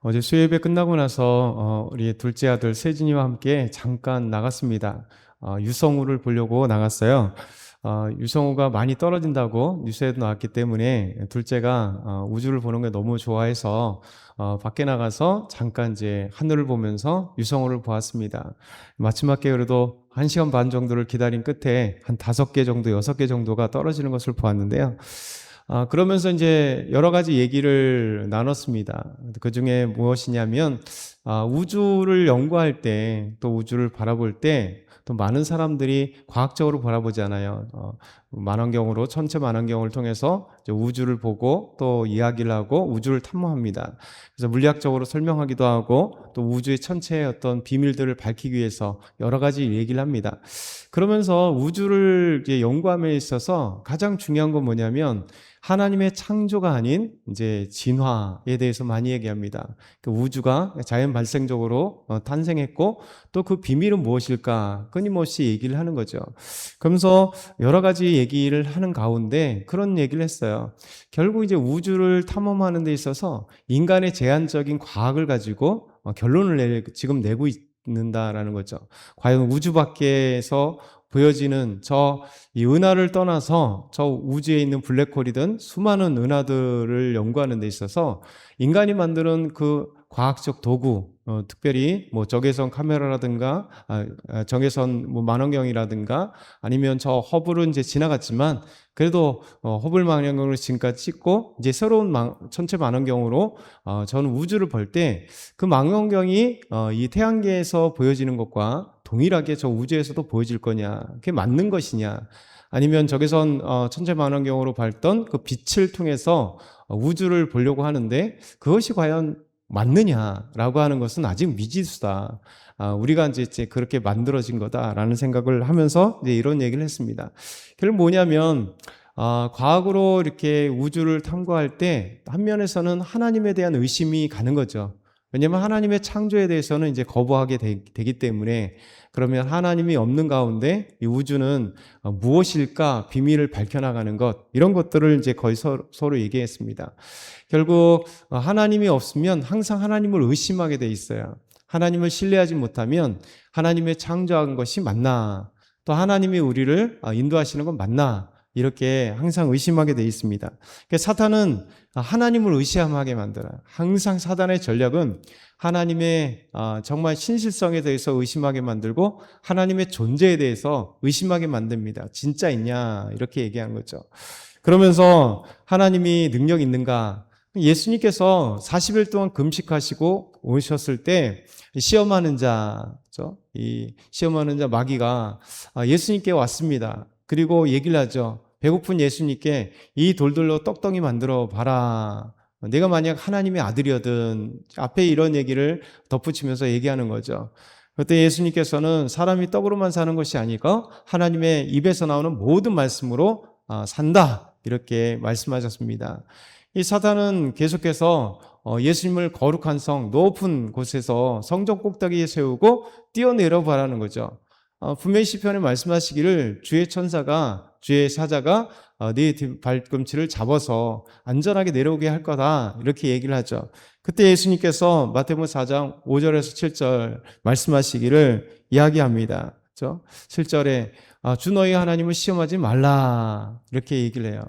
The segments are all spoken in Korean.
어제 수요예배 끝나고 나서 우리 둘째 아들 세진이와 함께 잠깐 나갔습니다. 유성우를 보려고 나갔어요. 유성우가 많이 떨어진다고 뉴스에 나왔기 때문에 둘째가 우주를 보는 게 너무 좋아해서 밖에 나가서 잠깐 이제 하늘을 보면서 유성우를 보았습니다. 마침 맞게 그래도 1시간 반 정도를 기다린 끝에 한 5개 정도, 6개 정도가 떨어지는 것을 보았는데요. 그러면서 이제 여러 가지 얘기를 나눴습니다. 그 중에 무엇이냐면, 우주를 연구할 때, 또 우주를 바라볼 때, 또 많은 사람들이 과학적으로 바라보잖아요. 만원경으로, 천체 만원경을 통해서 이제 우주를 보고 또 이야기를 하고 우주를 탐험합니다. 그래서 물리학적으로 설명하기도 하고 또 우주의 천체의 어떤 비밀들을 밝히기 위해서 여러 가지 얘기를 합니다. 그러면서 우주를 이제 연구함에 있어서 가장 중요한 건 뭐냐면 하나님의 창조가 아닌 이제 진화에 대해서 많이 얘기합니다. 그 우주가 자연 발생적으로 탄생했고 또 그 비밀은 무엇일까 끊임없이 얘기를 하는 거죠. 그러면서 여러 가지 얘기를 하는 가운데 그런 얘기를 했어요. 결국 이제 우주를 탐험하는 데 있어서 인간의 제한적인 과학을 가지고 결론을 지금 내고 있는다라는 거죠. 과연 우주 밖에서 보여지는 이 은하를 떠나서 저 우주에 있는 블랙홀이든 수많은 은하들을 연구하는 데 있어서 인간이 만드는 그 과학적 도구, 특별히 뭐 적외선 카메라라든가, 적외선 뭐 만원경이라든가, 아니면 저 허블은 이제 지나갔지만, 그래도 허블 망원경으로 지금까지 찍고, 이제 새로운 천체 망원경으로 저는 우주를 볼 때, 그 망원경이 이 태양계에서 보여지는 것과 동일하게 저 우주에서도 보여질 거냐, 그게 맞는 것이냐, 아니면 적외선 천체 망원경으로 봤던 그 빛을 통해서 우주를 보려고 하는데 그것이 과연 맞느냐라고 하는 것은 아직 미지수다. 우리가 이제 그렇게 만들어진 거다라는 생각을 하면서 이제 이런 얘기를 했습니다. 결국 뭐냐면 과학으로 이렇게 우주를 탐구할 때 한면에서는 하나님에 대한 의심이 가는 거죠. 왜냐하면 하나님의 창조에 대해서는 이제 거부하게 되기 때문에 그러면 하나님이 없는 가운데 이 우주는 무엇일까 비밀을 밝혀나가는 것 이런 것들을 이제 거의 서로 얘기했습니다. 결국 하나님이 없으면 항상 하나님을 의심하게 돼 있어요. 하나님을 신뢰하지 못하면 하나님의 창조한 것이 맞나 또 하나님이 우리를 인도하시는 건 맞나 이렇게 항상 의심하게 돼 있습니다. 사탄은 하나님을 의심하게 만들어요. 항상 사단의 전략은 하나님의 정말 신실성에 대해서 의심하게 만들고 하나님의 존재에 대해서 의심하게 만듭니다. 진짜 있냐 이렇게 얘기하는 거죠. 그러면서 하나님이 능력 있는가? 예수님께서 40일 동안 금식하시고 오셨을 때 시험하는 자, 이 시험하는 자 마귀가 예수님께 왔습니다. 그리고 얘기를 하죠. 배고픈 예수님께 이 돌들로 떡덩이 만들어 봐라. 내가 만약 하나님의 아들이거든. 앞에 이런 얘기를 덧붙이면서 얘기하는 거죠. 그때 예수님께서는 사람이 떡으로만 사는 것이 아니고 하나님의 입에서 나오는 모든 말씀으로 산다. 이렇게 말씀하셨습니다. 이 사탄은 계속해서 예수님을 거룩한 성, 높은 곳에서 성전 꼭대기에 세우고 뛰어내려 보라는 거죠. 분명히 시편에 말씀하시기를 주의 천사가 주의 사자가 네 발꿈치를 잡아서 안전하게 내려오게 할 거다 이렇게 얘기를 하죠. 그때 예수님께서 마태복음 4장 5절에서 7절 말씀하시기를 이야기합니다. 그렇죠? 7절에 주 너희 하나님을 시험하지 말라 이렇게 얘기를 해요.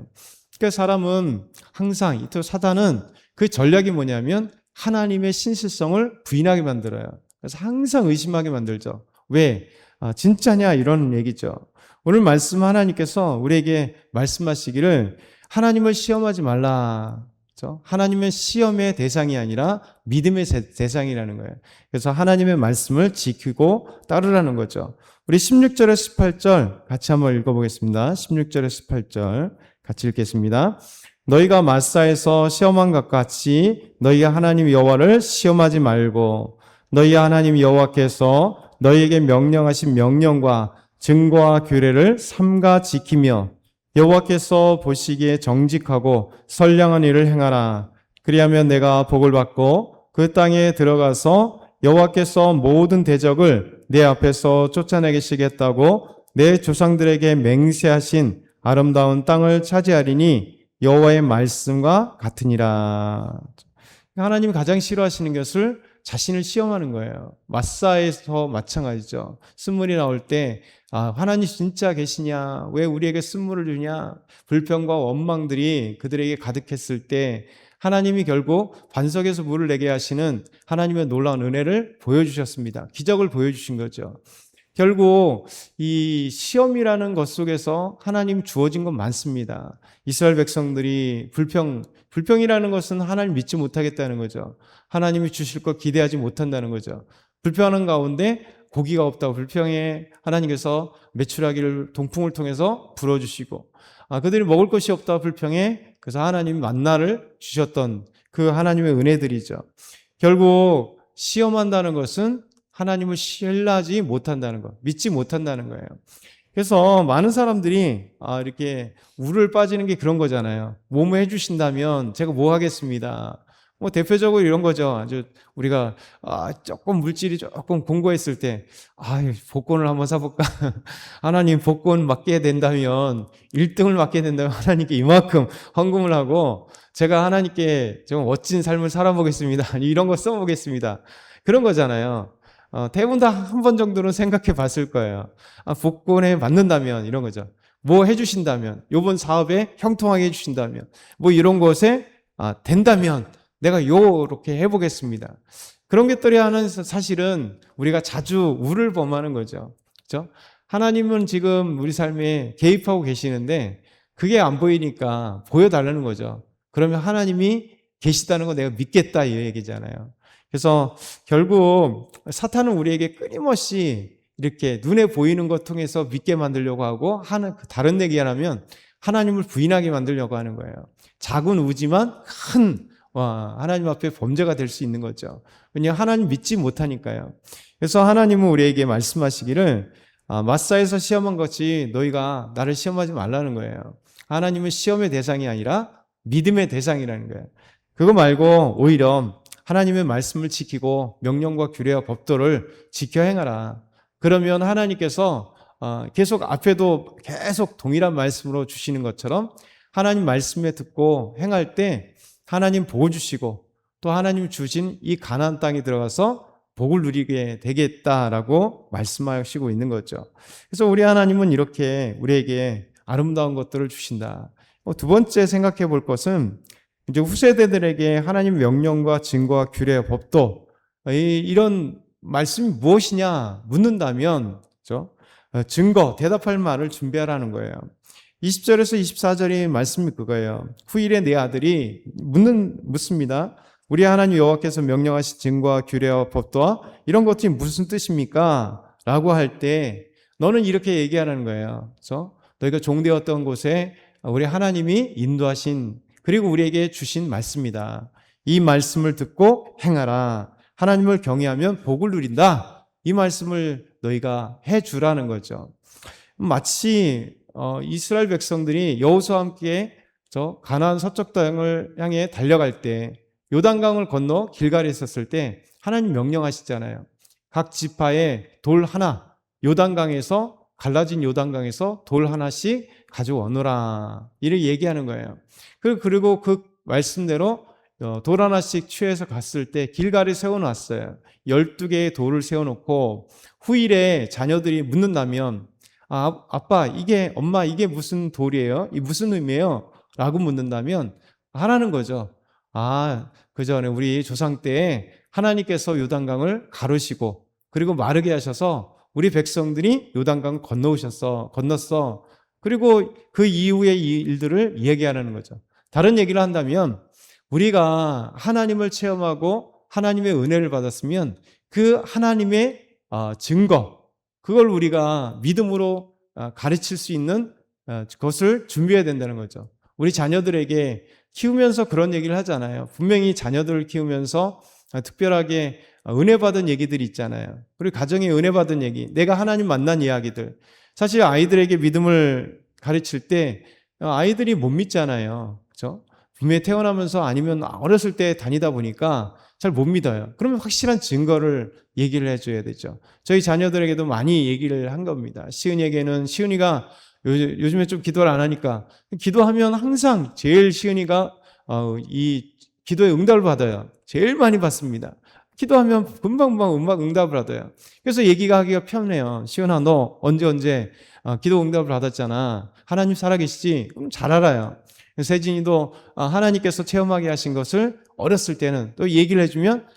그러니까 사람은 항상 사탄은 그 전략이 뭐냐면 하나님의 신실성을 부인하게 만들어요. 그래서 항상 의심하게 만들죠. 왜? 진짜냐 이런 얘기죠. 오늘 말씀 하나님께서 우리에게 말씀하시기를 하나님을 시험하지 말라. 그렇죠? 하나님은 시험의 대상이 아니라 믿음의 대상이라는 거예요. 그래서 하나님의 말씀을 지키고 따르라는 거죠. 우리 16절에서 18절 같이 한번 읽어보겠습니다. 16절에서 18절 같이 읽겠습니다. 너희가 마사에서 시험한 것 같이 너희 하나님 여호와를 시험하지 말고 너희 하나님 여호와께서 너희에게 명령하신 명령과 증거와 규례를 삼가 지키며 여호와께서 보시기에 정직하고 선량한 일을 행하라. 그리하면 내가 복을 받고 그 땅에 들어가서 여호와께서 모든 대적을 내 앞에서 쫓아내시겠다고 내 조상들에게 맹세하신 아름다운 땅을 차지하리니 여호와의 말씀과 같으니라. 하나님이 가장 싫어하시는 것을 자신을 시험하는 거예요. 마사에서 마찬가지죠. 쓴물이 나올 때 하나님 진짜 계시냐? 왜 우리에게 쓴물을 주냐? 불평과 원망들이 그들에게 가득했을 때 하나님이 결국 반석에서 물을 내게 하시는 하나님의 놀라운 은혜를 보여주셨습니다. 기적을 보여주신 거죠. 결국 이 시험이라는 것 속에서 하나님 주어진 건 많습니다. 이스라엘 백성들이 불평이라는 것은 하나님 믿지 못하겠다는 거죠. 하나님이 주실 것 기대하지 못한다는 거죠. 불평하는 가운데 고기가 없다고 불평해 하나님께서 메추라기를 동풍을 통해서 불어주시고 그들이 먹을 것이 없다고 불평해 그래서 하나님이 만나를 주셨던 그 하나님의 은혜들이죠. 결국 시험한다는 것은 하나님을 신뢰하지 못한다는 것, 믿지 못한다는 거예요. 그래서 많은 사람들이 이렇게 우를 빠지는 게 그런 거잖아요. 뭐뭐 해주신다면 제가 뭐 하겠습니다. 뭐 대표적으로 이런 거죠. 아주 우리가 조금 물질이 조금 공고했을 때 복권을 한번 사볼까? 하나님 복권 맡게 된다면 1등을 맡게 된다면 하나님께 이만큼 헌금을 하고 제가 하나님께 좀 멋진 삶을 살아보겠습니다. 이런 거 써보겠습니다. 그런 거잖아요. 대부분 다 한 번 정도는 생각해 봤을 거예요. 복권에 맞는다면 이런 거죠. 뭐 해주신다면, 요번 사업에 형통하게 해주신다면, 뭐 이런 것에 된다면 내가 요렇게 해보겠습니다. 그런 것들이 하는 사실은 우리가 자주 우를 범하는 거죠. 그렇죠? 하나님은 지금 우리 삶에 개입하고 계시는데 그게 안 보이니까 보여달라는 거죠. 그러면 하나님이 계시다는 거 내가 믿겠다 이 얘기잖아요. 그래서 결국 사탄은 우리에게 끊임없이 이렇게 눈에 보이는 것 통해서 믿게 만들려고 하고 다른 얘기하면 하나님을 부인하게 만들려고 하는 거예요. 작은 우지만 큰 하나님 앞에 범죄가 될 수 있는 거죠. 왜냐하면 하나님 믿지 못하니까요. 그래서 하나님은 우리에게 말씀하시기를 마사에서 시험한 것이 너희가 나를 시험하지 말라는 거예요. 하나님은 시험의 대상이 아니라 믿음의 대상이라는 거예요. 그거 말고 오히려 하나님의 말씀을 지키고 명령과 규례와 법도를 지켜 행하라. 그러면 하나님께서 계속 앞에도 계속 동일한 말씀으로 주시는 것처럼 하나님 말씀에 듣고 행할 때 하나님 복 주시고 또 하나님 주신 이 가나안 땅에 들어가서 복을 누리게 되겠다라고 말씀하시고 있는 거죠. 그래서 우리 하나님은 이렇게 우리에게 아름다운 것들을 주신다. 두 번째 생각해 볼 것은 이제 후세대들에게 하나님 명령과 증거와 규례와 법도 이런 말씀이 무엇이냐 묻는다면 그렇죠? 증거, 대답할 말을 준비하라는 거예요. 20절에서 24절의 말씀이 그거예요. 후일에 내 아들이 묻습니다. 우리 하나님 여호와께서 명령하신 증거와 규례와 법도와 이런 것들이 무슨 뜻입니까? 라고 할 때 너는 이렇게 얘기하라는 거예요. 그렇죠? 너희가 종되었던 곳에 우리 하나님이 인도하신 그리고 우리에게 주신 말씀이다. 이 말씀을 듣고 행하라. 하나님을 경외하면 복을 누린다. 이 말씀을 너희가 해주라는 거죠. 마치 이스라엘 백성들이 여호수아와 함께 가나안 서쪽 땅을 향해 달려갈 때 요단강을 건너 길갈에 있었을 때 하나님 명령하시잖아요. 각 지파에 돌 하나, 요단강에서 갈라진 요단강에서 돌 하나씩 가져오너라. 이렇게 얘기하는 거예요. 그리고 그 말씀대로 돌 하나씩 취해서 갔을 때 길갈에 세워놨어요. 12개의 돌을 세워놓고 후일에 자녀들이 묻는다면 아빠 엄마 이게 무슨 돌이에요? 이 무슨 의미예요? 라고 묻는다면 하라는 거죠. 그 전에 우리 조상 때에 하나님께서 요단강을 가르시고 그리고 마르게 하셔서 우리 백성들이 요단강을 건넜어. 그리고 그 이후의 이 일들을 얘기하라는 거죠. 다른 얘기를 한다면 우리가 하나님을 체험하고 하나님의 은혜를 받았으면 그 하나님의 증거, 그걸 우리가 믿음으로 가르칠 수 있는 것을 준비해야 된다는 거죠. 우리 자녀들에게 키우면서 그런 얘기를 하잖아요. 분명히 자녀들을 키우면서 특별하게 은혜 받은 얘기들이 있잖아요. 그리고 가정에 은혜 받은 얘기, 내가 하나님 만난 이야기들. 사실 아이들에게 믿음을 가르칠 때 아이들이 못 믿잖아요. 그렇죠? 분명히 태어나면서 아니면 어렸을 때 다니다 보니까 잘 못 믿어요. 그러면 확실한 증거를 얘기를 해줘야 되죠. 저희 자녀들에게도 많이 얘기를 한 겁니다. 시은이가 요즘에 좀 기도를 안 하니까 기도하면 항상 제일 시은이가 이 기도의 응답을 받아요. 제일 많이 받습니다. 기도하면 금방금방 응답을 받아요. 그래서 얘기가 하기가 편해요. 시은아, 너 언제 기도 응답을 받았잖아. 하나님 살아계시지? 그럼 잘 알아요. 세진이도 하나님께서 체험하게 하신 것을 어렸을 때는 또 얘기를 해주면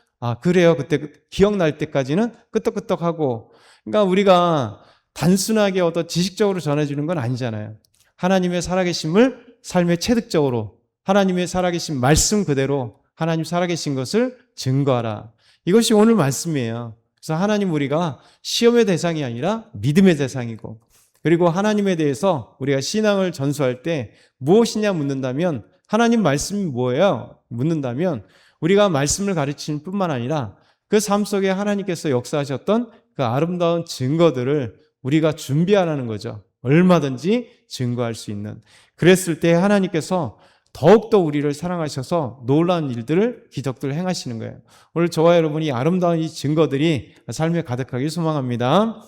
그래요. 그때 기억날 때까지는 끄떡끄떡하고. 그러니까 우리가 단순하게 어떤 지식적으로 전해주는 건 아니잖아요. 하나님의 살아계심을 삶의 체득적으로, 하나님의 살아계신 말씀 그대로 하나님 살아계신 것을 증거하라. 이것이 오늘 말씀이에요. 그래서 하나님, 우리가 시험의 대상이 아니라 믿음의 대상이고, 그리고 하나님에 대해서 우리가 신앙을 전수할 때 무엇이냐 묻는다면, 하나님 말씀이 뭐예요? 묻는다면 우리가 말씀을 가르치는 뿐만 아니라 그 삶 속에 하나님께서 역사하셨던 그 아름다운 증거들을 우리가 준비하라는 거죠. 얼마든지 증거할 수 있는. 그랬을 때 하나님께서 더욱더 우리를 사랑하셔서 놀라운 일들을, 기적들을 행하시는 거예요. 오늘 저와 여러분이 아름다운 이 증거들이 삶에 가득하길 소망합니다.